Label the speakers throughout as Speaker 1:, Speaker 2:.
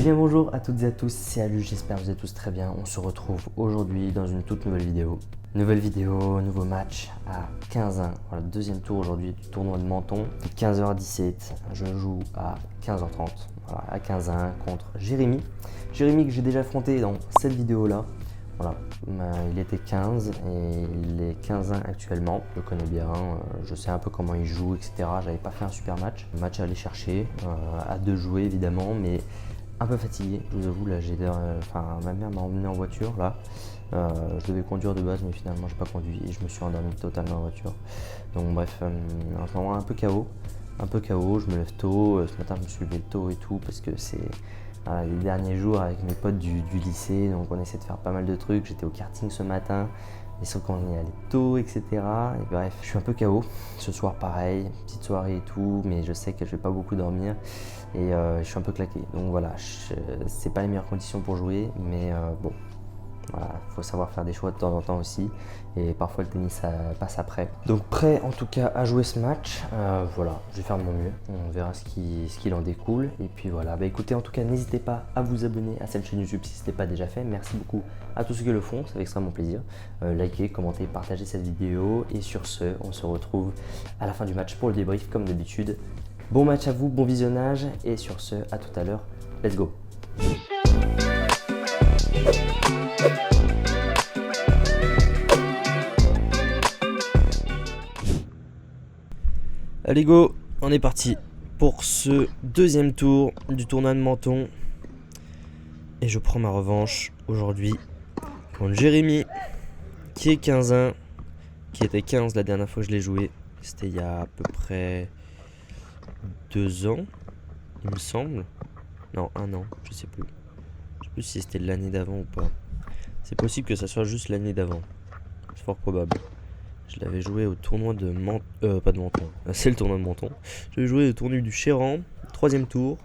Speaker 1: Eh bien bonjour à toutes et à tous, c'est Alu, j'espère que vous êtes tous très bien. On se retrouve aujourd'hui dans une toute nouvelle vidéo. Nouvelle vidéo, nouveau match à 15h. Voilà, deuxième tour aujourd'hui du tournoi de Menton. 15h17, je joue à 15h30. Voilà, à 15h contre Jérémy. Jérémy que j'ai déjà affronté dans cette vidéo là. Voilà, il était 15 et il est 15-1 actuellement. Je le connais bien, je sais un peu comment il joue, etc. J'avais pas fait un super match. Un match à aller chercher, à deux jouer évidemment, mais un peu fatigué, je vous avoue. Là, ma mère m'a emmené en voiture là. Je devais conduire de base, mais finalement, j'ai pas conduit et je me suis endormi totalement en voiture. Donc, bref, en ce moment, un peu KO. Je me lève tôt. Ce matin, je me suis levé tôt et tout parce que c'est les derniers jours avec mes potes du lycée. Donc, on essaie de faire pas mal de trucs. J'étais au karting ce matin. Et sauf qu'on y allait tôt, etc. Et bref, je suis un peu KO. Ce soir, pareil, petite soirée et tout, mais je sais que je vais pas beaucoup dormir et je suis un peu claqué. Donc voilà, c'est pas les meilleures conditions pour jouer, mais bon, voilà, faut savoir faire des choix de temps en temps aussi. Et parfois le tennis ça passe après. Donc prêt en tout cas à jouer ce match. Voilà, je vais faire de mon mieux. On verra ce qu'il en découle. Et puis voilà, bah écoutez, en tout cas, n'hésitez pas à vous abonner à cette chaîne YouTube si ce n'est pas déjà fait. Merci beaucoup à tous ceux qui le font, ça fait extrêmement plaisir. Likez, commentez, partagez cette vidéo. Et sur ce, on se retrouve à la fin du match pour le débrief comme d'habitude. Bon match à vous, bon visionnage. Et sur ce, à tout à l'heure. Let's go! Allez go, on est parti pour ce deuxième tour du tournoi de Menton. Et je prends ma revanche aujourd'hui contre Jérémy, qui est 15-1, qui était 15 la dernière fois que je l'ai joué. C'était il y a à peu près 2 ans, il me semble. Non, 1 an, je sais plus. Je sais plus si c'était l'année d'avant ou pas. C'est possible que ça soit juste l'année d'avant. C'est fort probable. Je l'avais joué au tournoi de Menton. Pas de Menton, c'est le tournoi de Menton. Je l'avais joué au tournoi du Chéran, 3ème tour.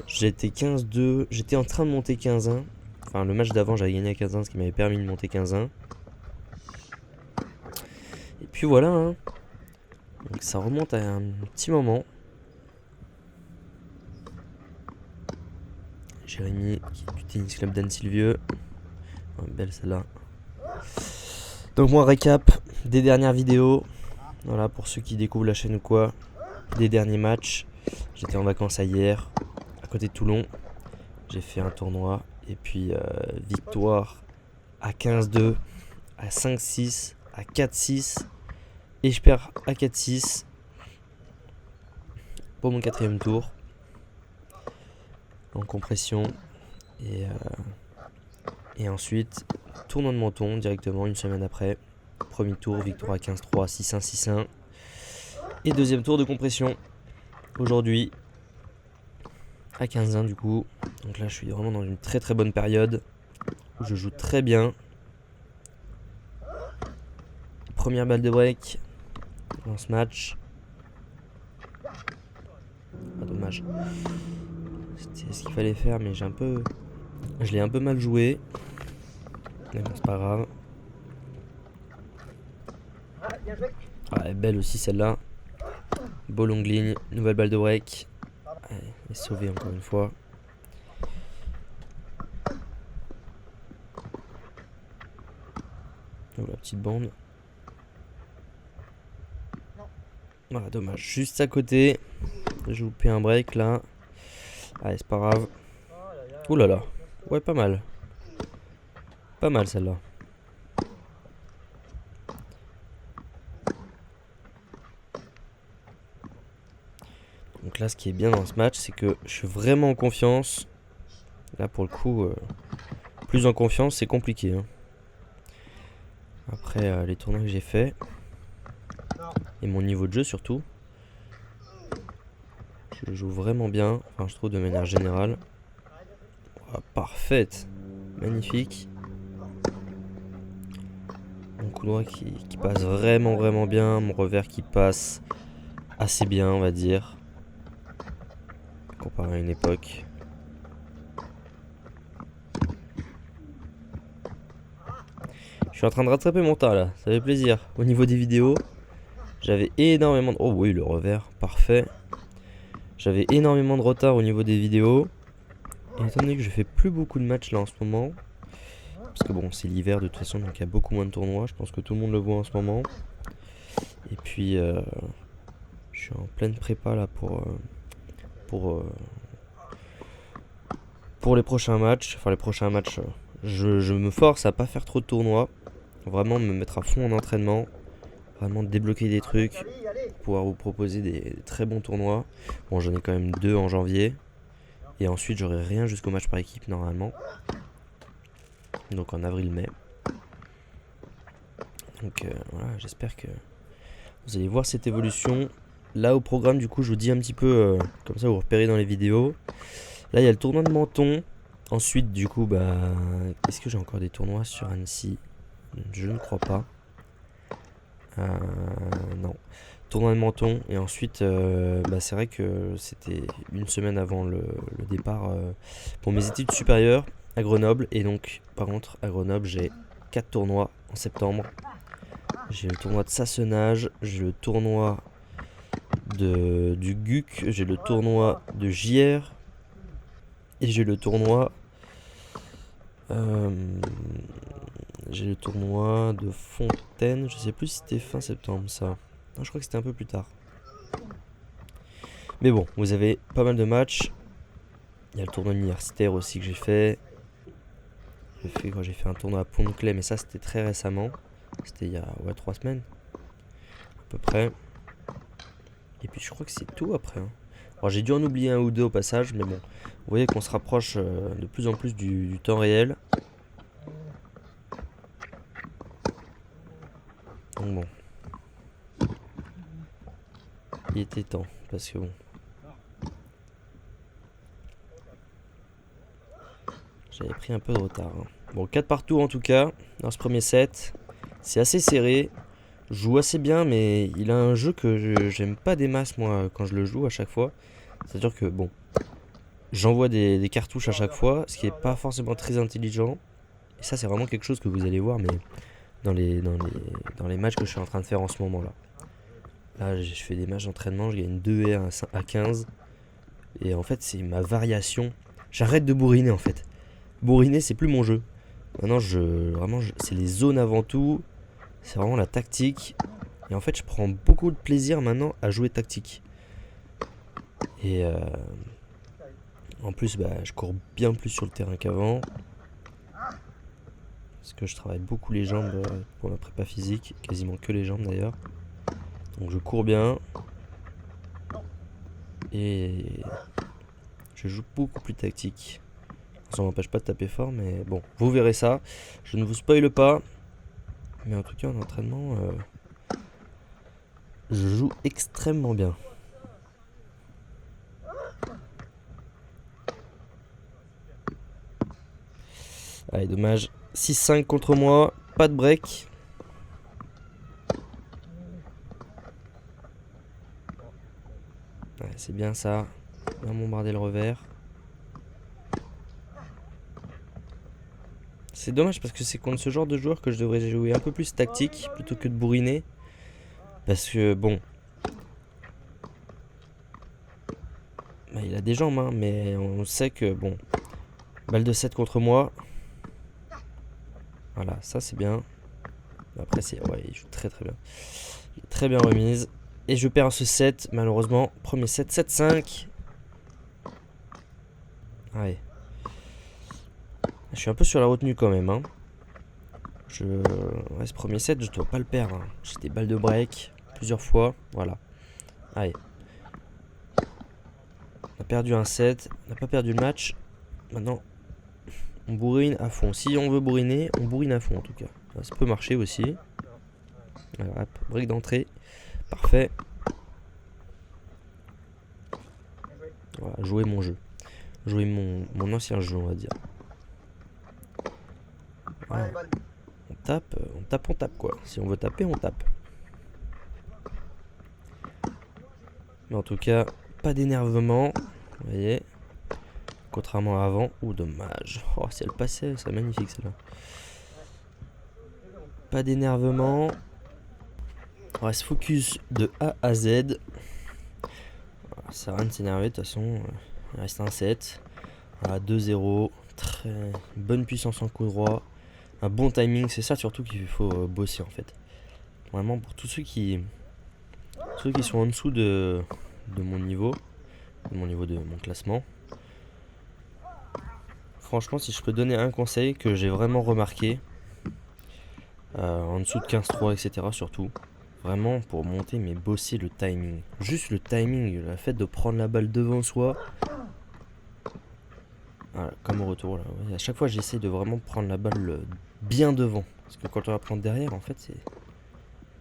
Speaker 1: J'étais 15-2. J'étais en train de monter 15-1. Enfin, le match d'avant, j'avais gagné à 15-1, ce qui m'avait permis de monter 15-1. Et puis voilà. Hein. Donc ça remonte à un petit moment. Jérémy, qui est du tennis club d'Anne Sylvieux. Oh, belle celle-là. Donc moi, récap des dernières vidéos. Voilà, pour ceux qui découvrent la chaîne ou quoi. Des derniers matchs. J'étais en vacances hier, à côté de Toulon. J'ai fait un tournoi. Et puis victoire à 15-2, à 5-6, à 4-6. Et je perds à 4-6 pour mon 4ème tour. En compression. Et ensuite, tournoi de Menton directement une semaine après. Premier tour, victoire à 15-3, 6-1, 6-1. Et deuxième tour de compression. Aujourd'hui, à 15-1 du coup. Donc là, je suis vraiment dans une très très bonne période. Où je joue très bien. Première balle de break dans ce match. Ah, dommage. C'était ce qu'il fallait faire, mais je l'ai un peu mal joué. Mais bon, c'est pas grave. Ah, elle est belle aussi celle-là. Beau longue ligne, nouvelle balle de break. Elle est sauvée encore une fois. Donc la petite bande. Voilà, dommage. Juste à côté. J'ai loupé un break là. Allez, c'est pas grave. Ouh là là. Ouais, pas mal. Pas mal celle-là. Donc là, ce qui est bien dans ce match, c'est que je suis vraiment en confiance. Là, pour le coup, plus en confiance, c'est compliqué. Hein. Après les tournois que j'ai fait et mon niveau de jeu surtout, je joue vraiment bien. Enfin, je trouve de manière générale. Oh, parfaite, magnifique. Mon coup droit qui passe vraiment bien. Mon revers qui passe assez bien, on va dire. Comparé à une époque. Je suis en train de rattraper mon tas là, ça fait plaisir. Au niveau des vidéos, j'avais énormément de... Oh oui, le revers, parfait. J'avais énormément de retard au niveau des vidéos. Et étant donné que je fais plus beaucoup de matchs là en ce moment, parce que bon c'est l'hiver de toute façon donc il y a beaucoup moins de tournois, je pense que tout le monde le voit en ce moment. Et puis je suis en pleine prépa là pour, pour les prochains matchs. Enfin les prochains matchs, je me force à pas faire trop de tournois, vraiment me mettre à fond en entraînement, vraiment débloquer des trucs, pouvoir vous proposer des très bons tournois. Bon j'en ai quand même 2 en janvier. Et ensuite j'aurai rien jusqu'au match par équipe normalement. Donc en avril-mai. Donc voilà, j'espère que vous allez voir cette évolution. Là au programme du coup je vous dis un petit peu, comme ça vous repérez dans les vidéos. Là il y a le tournoi de Menton. Ensuite du coup est-ce que j'ai encore des tournois sur Annecy? Je ne crois pas. Non. Tournoi de Menton. Et ensuite c'est vrai que c'était une semaine avant le départ pour mes études supérieures à Grenoble. Et donc par contre à Grenoble j'ai 4 tournois en septembre. J'ai le tournoi de Sassenage, j'ai le tournoi du GUC, j'ai le tournoi de JR et j'ai le tournoi de Fontaine. Je sais plus si c'était fin septembre ça. Non, je crois que c'était un peu plus tard. Mais bon, vous avez pas mal de matchs. Il y a le tournoi universitaire aussi que j'ai fait. J'ai fait un tournoi à Pont-de-Claix, mais ça c'était très récemment. C'était il y a 3 semaines à peu près. Et puis je crois que c'est tout après. Alors j'ai dû en oublier un ou deux au passage, mais bon. Vous voyez qu'on se rapproche de plus en plus du temps réel. Donc bon. Il était temps, parce que bon. J'avais pris un peu de retard. Bon, 4 partout en tout cas, dans ce premier set. C'est assez serré. Je joue assez bien, mais il a un jeu que j'aime pas des masses moi quand je le joue à chaque fois. C'est-à-dire que bon, j'envoie des cartouches à chaque fois, ce qui est pas forcément très intelligent. Et ça c'est vraiment quelque chose que vous allez voir mais dans les matchs que je suis en train de faire en ce moment là. Là je fais des matchs d'entraînement, je gagne 2 R à 15. Et en fait c'est ma variation. J'arrête de bourriner en fait. Bourriner c'est plus mon jeu. Maintenant c'est les zones avant tout. C'est vraiment la tactique. Et en fait, je prends beaucoup de plaisir maintenant à jouer tactique. Et en plus, je cours bien plus sur le terrain qu'avant. Parce que je travaille beaucoup les jambes pour ma prépa physique. Quasiment que les jambes d'ailleurs. Donc je cours bien. Et je joue beaucoup plus tactique. Ça m'empêche pas de taper fort, mais bon, vous verrez ça. Je ne vous spoile pas. Mais en tout cas, en entraînement, je joue extrêmement bien. Allez, dommage. 6-5 contre moi, pas de break. Ouais, c'est bien ça. Bien bombarder le revers. C'est dommage parce que c'est contre ce genre de joueur que je devrais jouer un peu plus tactique plutôt que de bourriner. Parce que bon, il a des jambes, hein, mais on sait que bon, balle de 7 contre moi. Voilà, ça c'est bien. Après il joue très très bien. Très bien remise. Et je perds ce set malheureusement. Premier set, 7-5. Allez. Je suis un peu sur la retenue quand même. Hein. Ce premier set, je dois pas le perdre. Hein. J'ai des balles de break plusieurs fois. Voilà. Allez. On a perdu un set. On n'a pas perdu le match. Maintenant, on bourrine à fond. Si on veut bourriner, on bourrine à fond en tout cas. Ça peut marcher aussi. Alors, hop, break d'entrée. Parfait. Voilà, jouer mon jeu. Jouer mon ancien jeu, on va dire. Voilà. On tape quoi. Si on veut taper, on tape. Mais en tout cas, pas d'énervement. Vous voyez. Contrairement à avant. Ouh, dommage. Oh, si elle passait, c'est magnifique celle-là. Pas d'énervement. On reste focus de A à Z. Ça sert à rien de s'énerver de toute façon. Il reste un set. À 2-0. Très bonne puissance en coup droit. Un bon timing. C'est ça surtout qu'il faut bosser en fait. Vraiment pour tous ceux qui sont en dessous de mon niveau. De mon classement. Franchement, si je peux donner un conseil que j'ai vraiment remarqué. En dessous de 15-3, etc. surtout. Vraiment pour monter, mais bosser le timing. Juste le timing, le fait de prendre la balle devant soi. Voilà, comme au retour là. Ouais, à chaque fois, j'essaie de vraiment prendre la balle bien devant. Parce que quand on la prend derrière, en fait, c'est.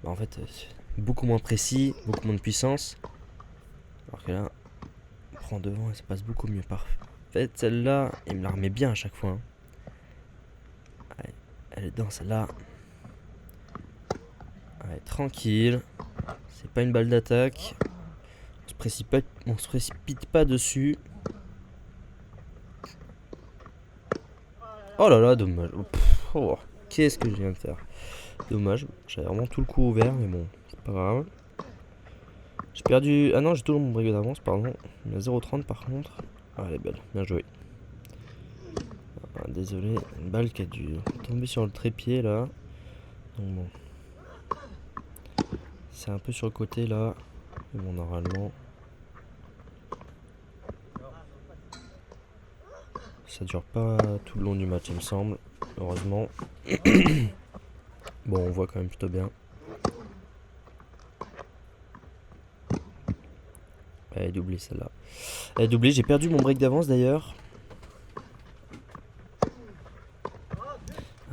Speaker 1: Bah, en fait, c'est beaucoup moins précis, beaucoup moins de puissance. Alors que là, on prend devant et ça passe beaucoup mieux. Parfait, celle-là, il me la remet bien à chaque fois. Hein. Allez, elle est dedans, celle-là. Allez, tranquille. C'est pas une balle d'attaque. On se précipite pas dessus. Oh là là, dommage. Oh, qu'est-ce que je viens de faire? Dommage. J'avais vraiment tout le coup ouvert, mais bon, c'est pas grave. J'ai perdu. Ah non, j'ai toujours mon break d'avance, pardon. Il y a 0,30 par contre. Ah, elle est belle. Bien joué. Ah, désolé. Une balle qui a dû tomber sur le trépied là. Donc bon. C'est un peu sur le côté là. Mais bon, normalement. Ça dure pas tout le long du match, il me semble. Heureusement. Bon, on voit quand même plutôt bien. Elle est doublée celle-là. Elle est doublée, j'ai perdu mon break d'avance d'ailleurs.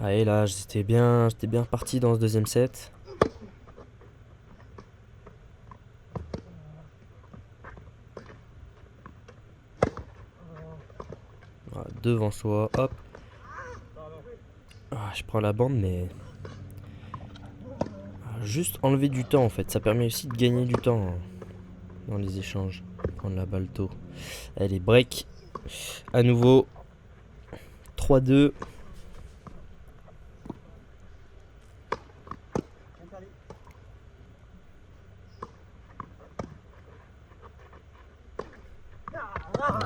Speaker 1: Ah et là, j'étais bien reparti dans ce deuxième set. Voilà, devant soi, hop. Ah, je prends la bande, mais juste enlever du temps en fait. Ça permet aussi de gagner du temps dans les échanges. Prendre la balle tôt. Allez, break. À nouveau. 3-2.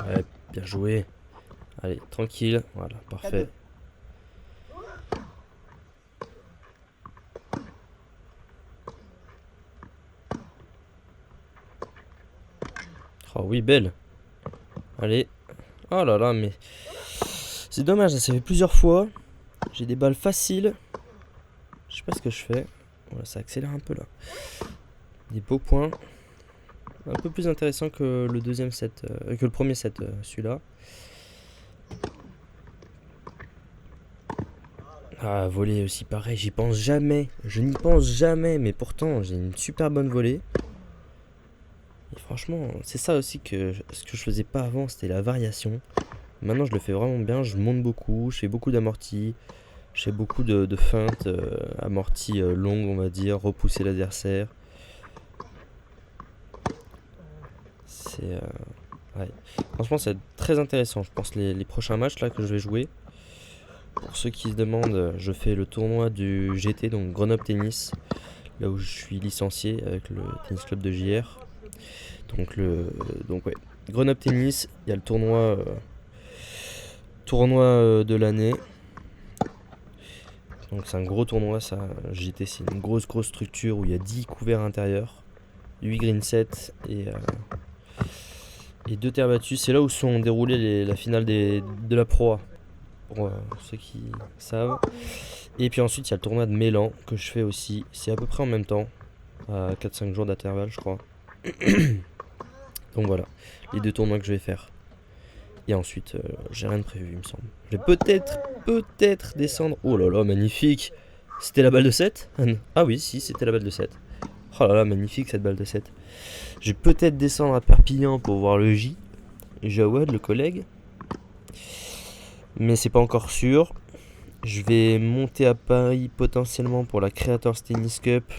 Speaker 1: Ouais, bien joué. Allez, tranquille. Voilà, parfait. Oh oui, belle. Allez. Oh là là, mais c'est dommage, ça s'est fait plusieurs fois. J'ai des balles faciles. Je sais pas ce que je fais. Voilà, ça accélère un peu là. Des beaux points. Un peu plus intéressant que le deuxième set, que le premier set, celui-là. Ah, voler aussi pareil, j'y pense jamais. Je n'y pense jamais, mais pourtant j'ai une super bonne volée. Et franchement, c'est ça aussi que ce que je faisais pas avant, c'était la variation. Maintenant, je le fais vraiment bien. Je monte beaucoup, je fais beaucoup d'amortis, je fais beaucoup de feintes, amortis longues, on va dire, repousser l'adversaire. C'est ouais. Franchement, c'est très intéressant. Je pense les prochains matchs là que je vais jouer. Pour ceux qui se demandent, je fais le tournoi du GT, donc Grenoble Tennis, là où je suis licencié avec le tennis club de JR. Donc ouais, Grenoble Tennis, il y a le tournoi de l'année. Donc c'est un gros tournoi ça. GT, c'est une grosse structure où il y a 10 couverts intérieurs, 8 green sets et 2 terres battues. C'est là où sont déroulées la finale de la Pro A, pour ceux qui savent. Et puis ensuite il y a le tournoi de Mélan que je fais aussi. C'est à peu près en même temps, à 4-5 jours d'intervalle je crois. Donc voilà, les 2 tournois que je vais faire. Et ensuite, j'ai rien de prévu, il me semble. Je vais peut-être descendre. Oh là là, magnifique. C'était la balle de 7 ? Ah oui, si, c'était la balle de 7. Oh là là, magnifique cette balle de 7. Je vais peut-être descendre à Perpignan pour voir le J. Jawad, le collègue. Mais c'est pas encore sûr. Je vais monter à Paris potentiellement pour la Creators Tennis Cup,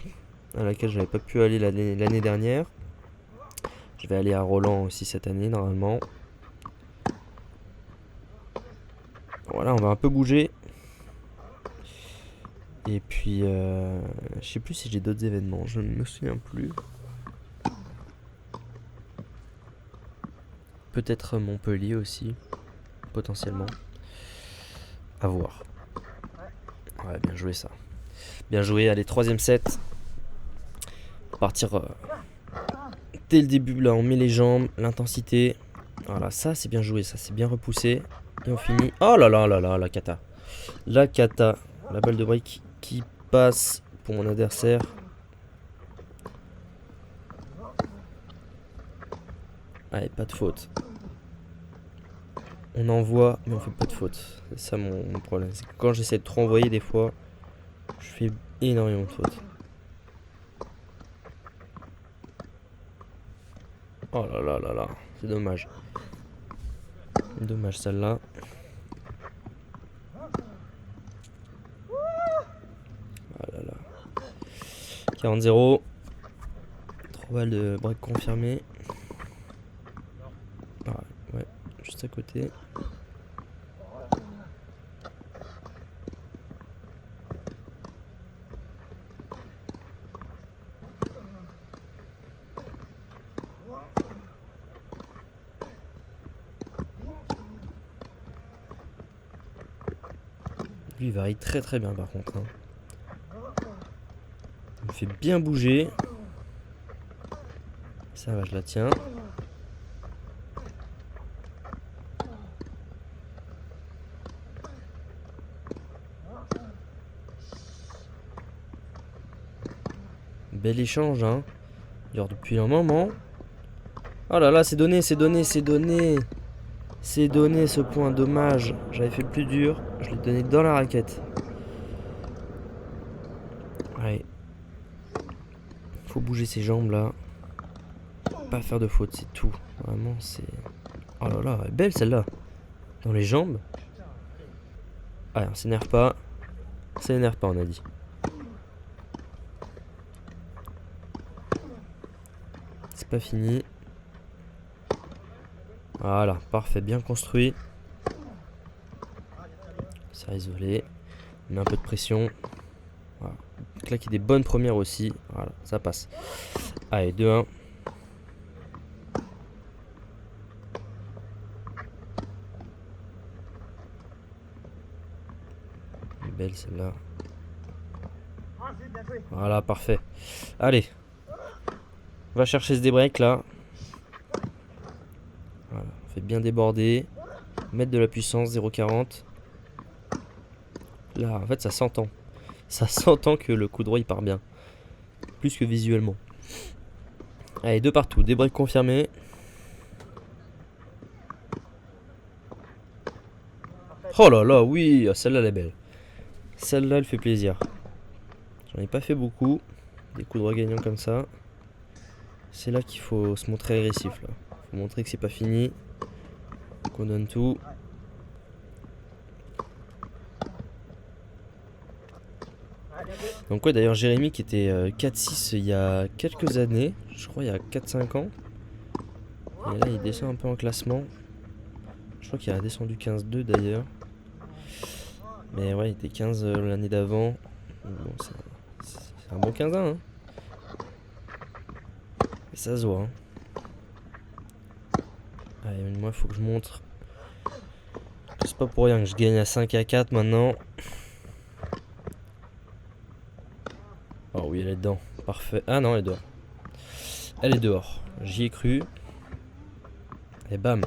Speaker 1: à laquelle je n'avais pas pu aller l'année dernière. Je vais aller à Roland aussi cette année, normalement. Voilà, on va un peu bouger. Et puis, je sais plus si j'ai d'autres événements, je ne me souviens plus. Peut-être Montpellier aussi. potentiellement. À voir. Ouais, bien joué ça. Bien joué, allez, 3ème set. Partir dès le début, là, on met les jambes, l'intensité. Voilà, ça c'est bien joué, ça c'est bien repoussé. Et on finit. Oh là là là là, la cata. La cata. La balle de break qui passe pour mon adversaire. Allez, pas de faute. On envoie, mais on fait pas de faute. C'est ça mon problème. C'est que quand j'essaie de trop envoyer, des fois, je fais énormément de fautes. Oh là là là là, c'est dommage. Dommage celle-là. Ah là là. 40-0. 3 balles de break confirmé. Ah ouais, juste à côté. Lui il varie très très bien par contre. Hein. Il me fait bien bouger. Ça va, je la tiens. Bel échange, hein. Dure depuis un moment. Oh là là, c'est donné, c'est donné, c'est donné. C'est donné ce point, dommage. J'avais fait le plus dur. Je l'ai donné dans la raquette. Ouais. Faut bouger ses jambes là. Pas faire de faute, c'est tout. Vraiment, c'est. Oh là là, elle est belle celle-là. Dans les jambes. Ah, on s'énerve pas. Ça s'énerve pas, on a dit. C'est pas fini. Voilà, parfait, bien construit. Ça isolé. On met un peu de pression. Voilà. Claquer des bonnes premières aussi. Voilà, ça passe. Allez, 2-1. Belle celle-là. Voilà, parfait. Allez. On va chercher ce débreak là. Voilà, on fait bien déborder. Mettre de la puissance, 0,40. Là, en fait, ça s'entend. Ça s'entend que le coup droit il part bien. Plus que visuellement. Allez, 2 partout. Débreak confirmé. Oh là là, oui, celle-là elle est belle. Celle-là elle fait plaisir. J'en ai pas fait beaucoup. Des coups droits gagnants comme ça. C'est là qu'il faut se montrer agressif là. Faut montrer que c'est pas fini. Qu'on donne tout. Donc ouais, d'ailleurs Jérémy qui était 4-6 il y a quelques années, je crois il y a 4-5 ans. Et là il descend un peu en classement. Je crois qu'il a descendu 15-2 d'ailleurs. Mais ouais, il était 15 l'année d'avant. Bon, c'est un bon 15-1 hein. Et ça se voit hein. Allez, moi il faut que je montre. C'est pas pour rien que je gagne à 5-4 maintenant. Oh oui, elle est dedans. Parfait. Ah non, elle est dehors. Elle est dehors. J'y ai cru. Et bam.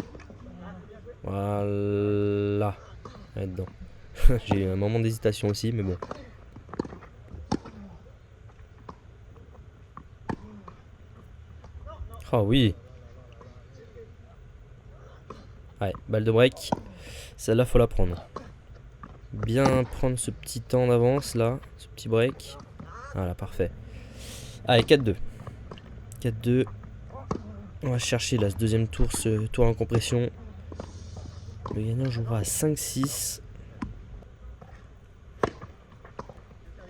Speaker 1: Voilà. Elle est dedans. J'ai eu un moment d'hésitation aussi, mais bon. Oh oui. Ouais, balle de break. Celle-là, faut la prendre. Bien prendre ce petit temps d'avance là. Ce petit break. Voilà, parfait. Allez, 4-2. 4-2. On va chercher là ce deuxième tour, ce tour en compression. Le gagnant jouera à 5-6.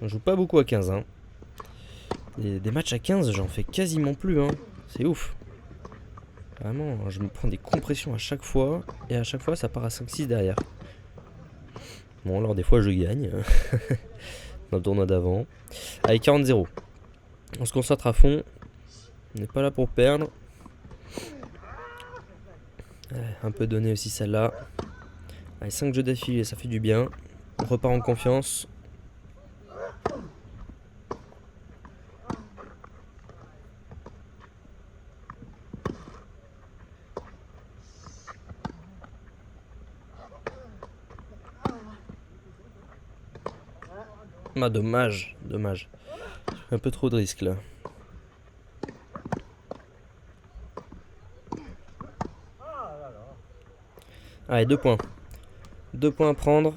Speaker 1: On joue pas beaucoup à 15. Hein. Des matchs à 15, j'en fais quasiment plus. Hein. C'est ouf. Vraiment, je me prends des compressions à chaque fois. Et à chaque fois, ça part à 5-6 derrière. Bon, alors des fois, je gagne. Dans le tournoi d'avant. Allez, 40-0. On se concentre à fond. On n'est pas là pour perdre. Un peu donné aussi celle-là. Allez, 5 jeux d'affilée, ça fait du bien. On repart en confiance. Ah, dommage. Un peu trop de risques là. Allez, 2 points. 2 points à prendre.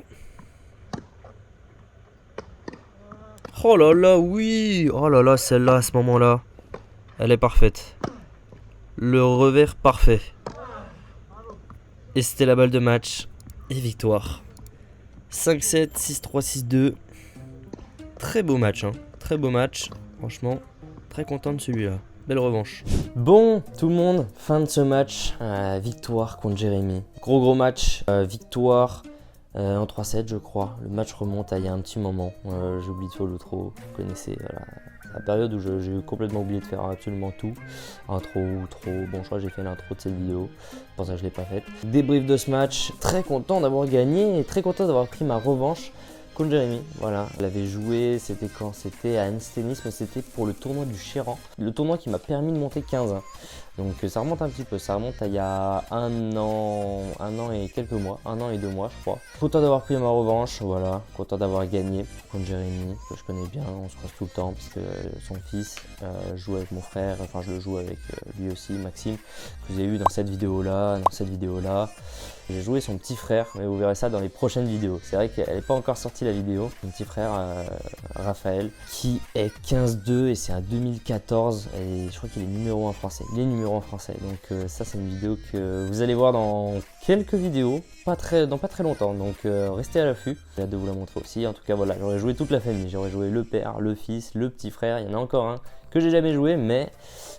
Speaker 1: Oh là là, oui. Oh là là, celle-là, à ce moment-là, elle est parfaite. Le revers parfait. Et c'était la balle de match. Et victoire. 5-7, 6-3, 6-2. Très beau match, hein. Très beau match. Franchement, très content de celui-là. Belle revanche. Bon, tout le monde, fin de ce match. Victoire contre Jérémy. Gros match. Victoire en 3-7, je crois. Le match remonte à il y a un petit moment. J'ai oublié de faire l'outro. Vous connaissez la période où j'ai complètement oublié de faire absolument tout. Intro, outro. Bon, je crois que j'ai fait l'intro de cette vidéo. Pour ça, je ne l'ai pas faite. Débrief de ce match. Très content d'avoir gagné et très content d'avoir pris ma revanche contre Jérémy. Voilà, elle avait joué, c'était quand? C'était à Annecy Tennis, mais c'était pour le tournoi du Chéran. Le tournoi qui m'a permis de monter 15. Donc ça remonte un petit peu, ça remonte à il y a un an et quelques mois, 1 an et 2 mois je crois. Content d'avoir pris ma revanche, voilà, content d'avoir gagné contre Jérémy, que je connais bien, on se croise tout le temps parce que son fils joue avec mon frère, enfin je le joue avec lui aussi, Maxime, que vous avez vu dans cette vidéo-là, J'ai joué son petit frère, mais vous verrez ça dans les prochaines vidéos. C'est vrai qu'elle n'est pas encore sortie la vidéo. Mon petit frère, Raphaël, qui est 15-2 et c'est un 2014. Et je crois qu'il est numéro 1 français. Il est numéro 1 français. Donc ça, c'est une vidéo que vous allez voir dans quelques vidéos, dans pas très longtemps. Donc restez à l'affût. J'ai hâte de vous la montrer aussi. En tout cas, voilà, j'aurais joué toute la famille. J'aurais joué le père, le fils, le petit frère. Il y en a encore un que j'ai jamais joué, mais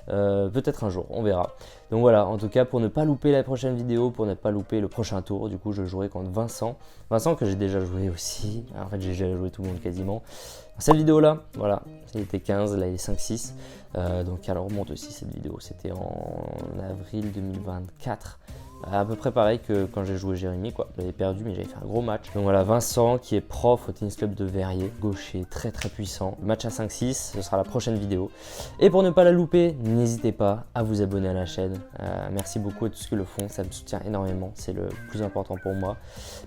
Speaker 1: peut-être un jour, on verra. Donc voilà, en tout cas, pour ne pas louper la prochaine vidéo, pour ne pas louper le prochain tour, du coup, je jouerai contre Vincent. Vincent que j'ai déjà joué aussi. En fait, j'ai déjà joué tout le monde quasiment. Cette vidéo-là, voilà, il était 15, là il est 5-6. Donc elle remonte aussi cette vidéo. C'était en avril 2024. À peu près pareil que quand j'ai joué Jérémy, quoi. J'avais perdu, mais j'avais fait un gros match. Donc voilà, Vincent qui est prof au tennis club de Verrier, gaucher, très puissant. Le match à 5-6, ce sera la prochaine vidéo. Et pour ne pas la louper, n'hésitez pas à vous abonner à la chaîne. Merci beaucoup à tous ceux qui le font, ça me soutient énormément, c'est le plus important pour moi.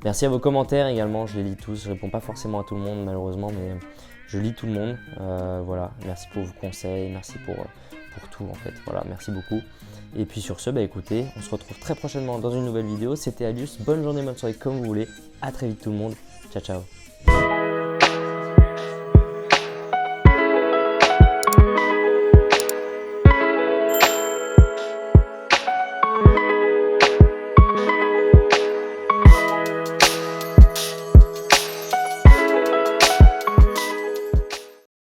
Speaker 1: Merci à vos commentaires également, je les lis tous. Je réponds pas forcément à tout le monde malheureusement, mais je lis tout le monde. Voilà, merci pour vos conseils, merci pour tout en fait. Voilà, merci beaucoup. Et puis sur ce, bah écoutez, on se retrouve très prochainement dans une nouvelle vidéo. C'était Alius, bonne journée, bonne soirée comme vous voulez. À très vite tout le monde. Ciao, ciao.